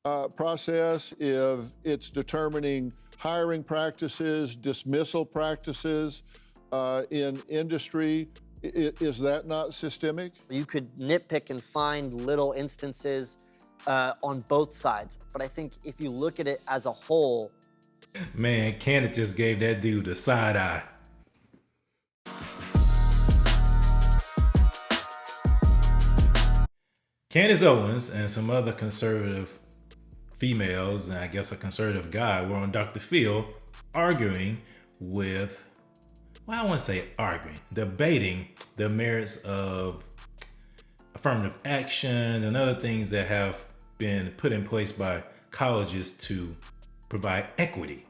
process, if it's determining hiring practices, dismissal practices in industry, is that not systemic? You could nitpick and find little instances on both sides. But I think if you look at it as a whole, Man, Candace just gave that dude a side eye. Candace Owens and some other conservative females, and I guess a conservative guy, were on Dr. Phil arguing with, well, I wouldn't say arguing, debating the merits of affirmative action and other things that have been put in place by colleges to provide equity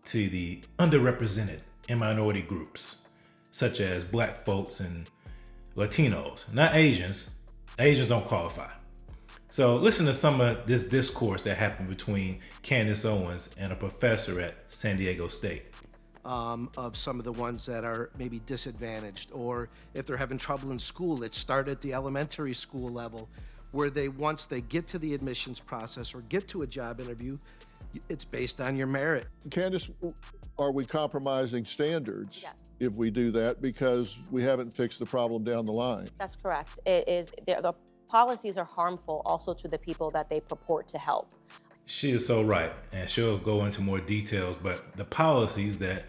to the underrepresented and minority groups, such as Black folks and Latinos, not Asians. Asians don't qualify. So listen to some of this discourse that happened between Candace Owens and a professor at San Diego State. Of some of the ones that are maybe disadvantaged, or if they're having trouble in school, it started at the elementary school level, where once they get to the admissions process or get to a job interview, it's based on your merit. Candace, are we compromising standards Yes. if we do that because we haven't fixed the problem down the line? That's correct. It is, the policies are harmful also to the people that they purport to help. She is so right, and she'll go into more details, but the policies that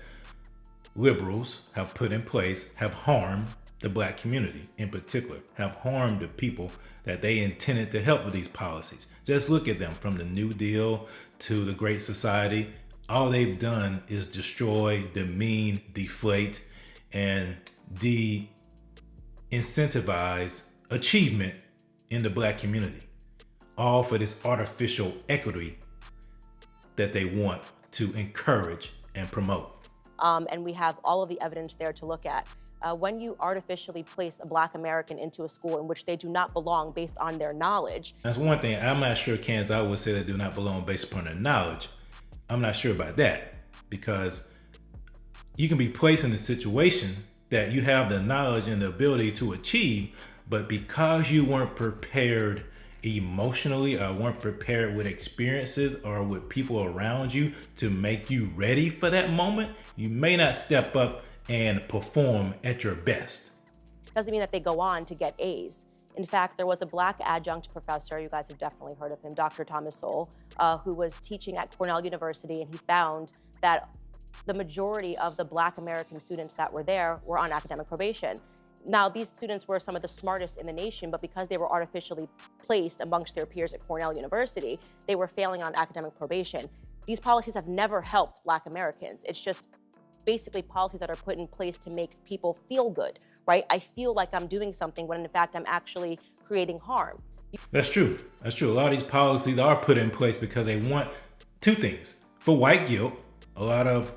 liberals have put in place have harmed the Black community in particular, have harmed the people that they intended to help with these policies. Just look at them, from the New Deal to the Great Society. All they've done is destroy, demean, deflate, and de-incentivize achievement in the Black community, all for this artificial equity that they want to encourage and promote. And we have all of the evidence there to look at. When you artificially place a Black American into a school in which they do not belong based on their knowledge. That's one thing. I'm not sure Kansas would say they do not belong based upon their knowledge. I'm not sure about that, because you can be placed in a situation that you have the knowledge and the ability to achieve, but because you weren't prepared emotionally, or weren't prepared with experiences or with people around you to make you ready for that moment, you may not step up and perform at your best. Doesn't mean that they go on to get A's. In fact, there was a Black adjunct professor, you guys have definitely heard of him, Dr. Thomas Sowell, who was teaching at Cornell University, and he found that the majority of the Black American students that were there were on academic probation. Now, these students were some of the smartest in the nation, but because they were artificially placed amongst their peers at Cornell University, they were failing on academic probation. These policies have never helped Black Americans. It's just basically policies that are put in place to make people feel good, right? I feel like I'm doing something when in fact I'm actually creating harm. That's true. That's true. A lot of these policies are put in place because they want two things. For white guilt, a lot of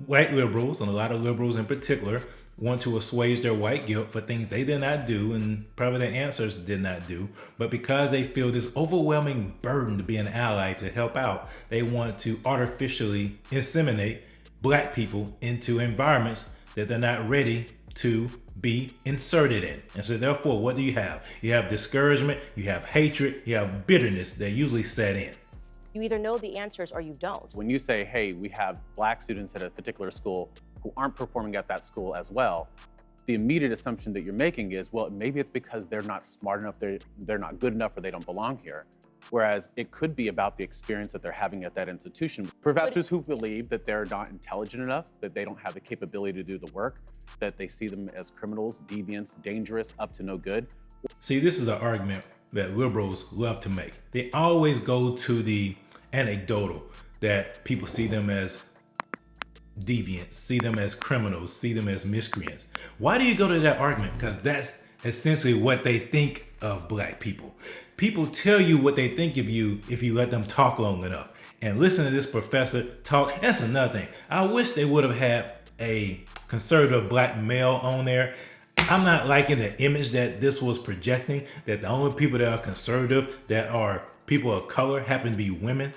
white liberals, and a lot of liberals in particular, want to assuage their white guilt for things they did not do and probably their ancestors did not do. But because they feel this overwhelming burden to be an ally, to help out, they want to artificially inseminate Black people into environments that they're not ready to be inserted in. And so therefore, what do you have? You have discouragement, you have hatred, you have bitterness that usually set in. You either know the answers or you don't. When you say, hey, we have Black students at a particular school who aren't performing at that school as well, the immediate assumption that you're making is, well, maybe it's because they're not smart enough, they're not good enough, or they don't belong here. Whereas it could be about the experience that they're having at that institution. Professors who believe that they're not intelligent enough, that they don't have the capability to do the work, that they see them as criminals, deviants, dangerous, up to no good. See, this is an argument that liberals love to make. They always go to the anecdotal, that people see them as deviants, see them as criminals, see them as miscreants. Why do you go to that argument? Because that's essentially what they think of Black people. People tell you what they think of you if you let them talk long enough. And listen to this professor talk. That's another thing. I wish they would have had a conservative Black male on there. I'm not liking the image that this was projecting, that the only people that are conservative, that are people of color, happen to be women.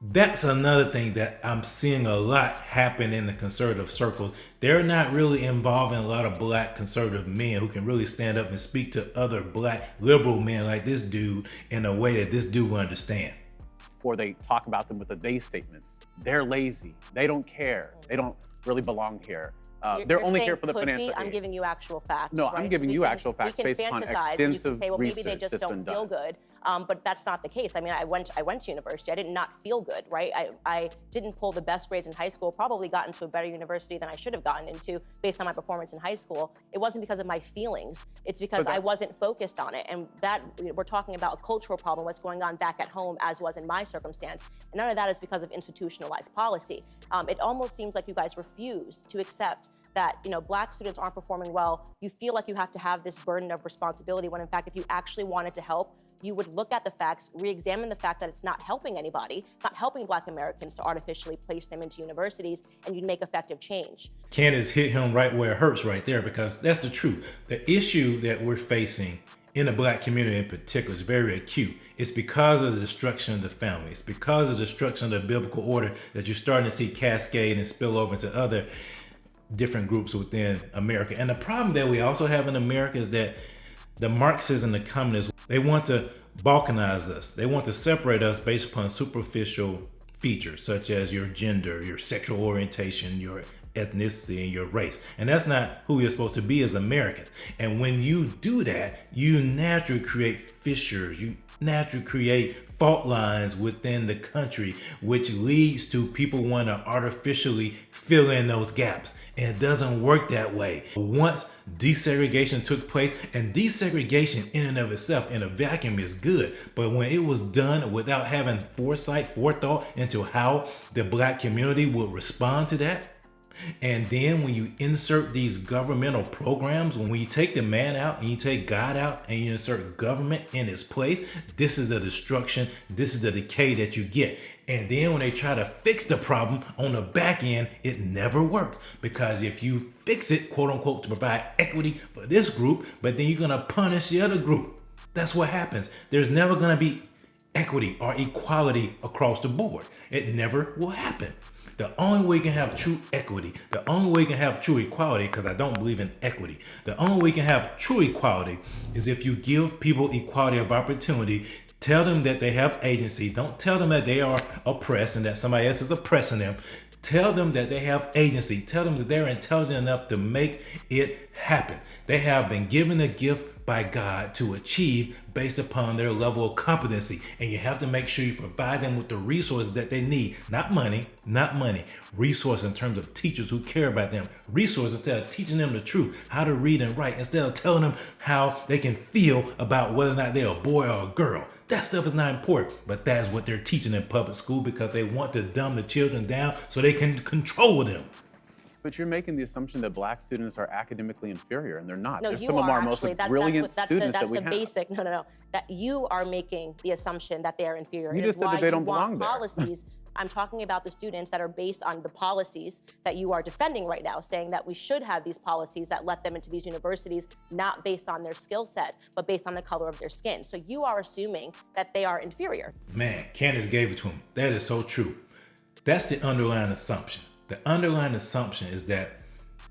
That's another thing that I'm seeing a lot happen in the conservative circles. They're not really involving a lot of Black conservative men who can really stand up and speak to other Black liberal men like this dude in a way that this dude will understand. or they talk about them with the they statements. They're lazy. They don't care. They don't really belong here. They're You're only saying here for the could financial be. I'm aid. giving you actual facts. No, right? I'm giving we you can- actual facts we can based upon fantasize, and you extensive can say, well, maybe they research just that's don't been feel done. good. But that's not the case. I mean, I went to university. I did not feel good, right? I didn't pull the best grades in high school. Probably got into a better university than I should have gotten into based on my performance in high school. It wasn't because of my feelings. It's because I wasn't focused on it. And that we're talking about a cultural problem, what's going on back at home, as was in my circumstance. And none of that is because of institutionalized policy. It almost seems like you guys refuse to accept that, you know, Black students aren't performing well. You feel like you have to have this burden of responsibility when in fact, if you actually wanted to help, you would look at the facts, re-examine the fact that it's not helping anybody. It's not helping Black Americans to artificially place them into universities, and you'd make effective change. Candace hit him right where it hurts right there, because that's the truth. The issue that we're facing in the Black community in particular is very acute. It's because of the destruction of the family. It's because of the destruction of the biblical order that you're starting to see cascade and spill over into other different groups within America. And the problem that we also have in America is that the Marxists and the communists, they want to balkanize us. They want to separate us based upon superficial features such as your gender, your sexual orientation, your ethnicity, and your race. And that's not who we're supposed to be as Americans. And when you do that, you naturally create fissures. You naturally create fault lines within the country, which leads to people want to artificially fill in those gaps. And it doesn't work that way. Once desegregation took place, and desegregation in and of itself in a vacuum is good, but when it was done without having forethought into how the Black community would respond to that, and then when you insert these governmental programs, when you take the man out and you take God out and you insert government in its place, this is the destruction, this is the decay that you get. And then when they try to fix the problem on the back end, it never works. Because if you fix it, quote unquote, to provide equity for this group, but then you're gonna punish the other group. That's what happens. There's never gonna be equity or equality across the board. It never will happen. The only way you can have true equity, the only way you can have true equality, because I don't believe in equity, the only way you can have true equality is if you give people equality of opportunity. Tell them that they have agency. Don't tell them that they are oppressed and that somebody else is oppressing them. Tell them that they have agency. Tell them that they're intelligent enough to make it happen. They have been given a gift by God to achieve based upon their level of competency. And you have to make sure you provide them with the resources that they need. Not money. Resources in terms of teachers who care about them. Resources instead of teaching them the truth, how to read and write, instead of telling them how they can feel about whether or not they're a boy or a girl. That stuff is not important, but that's what they're teaching in public school because they want to dumb the children down so they can control them. But you're making the assumption that Black students are academically inferior, and they're not. No, They're you some of are our most actually. brilliant students that's that we the have. basic. No. That you are making the assumption that they are inferior. You It just is said that why they you don't belong want there. policies. I'm talking about the students that are based on the policies that you are defending right now, saying that we should have these policies that let them into these universities, not based on their skill set, but based on the color of their skin. So you are assuming that they are inferior. Man, Candace gave it to him. That is so true. That's the underlying assumption. The underlying assumption is that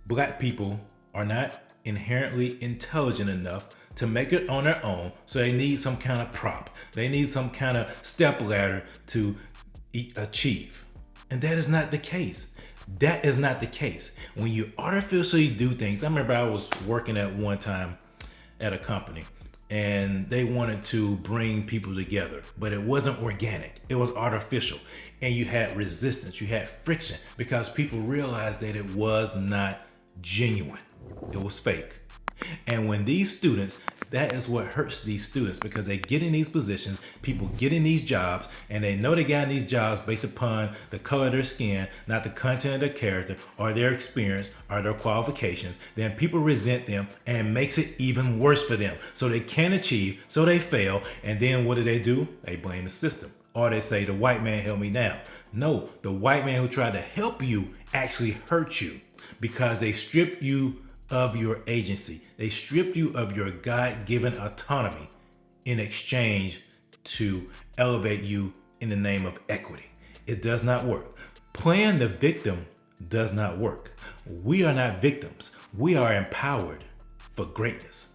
Black people are not inherently intelligent enough to make it on their own, so they need some kind of prop. They need some kind of step ladder to achieve. And that is not the case. That is not the case. When you artificially do things, I remember I was working at one time at a company and they wanted to bring people together, but it wasn't organic. It was artificial. And you had resistance, you had friction because people realized that it was not genuine. It was fake. And when these students, that is what hurts these students because they get in these positions, people get in these jobs, and they know they got in these jobs based upon the color of their skin, not the content of their character or their experience or their qualifications. Then people resent them and it makes it even worse for them. So they can't achieve, so they fail. And then what do? They blame the system. Or they say, the white man held me down. No, the white man who tried to help you actually hurt you because they stripped you of your agency. They stripped you of your God-given autonomy in exchange to elevate you in the name of equity. It does not work. Playing the victim does not work. We are not victims. We are empowered for greatness.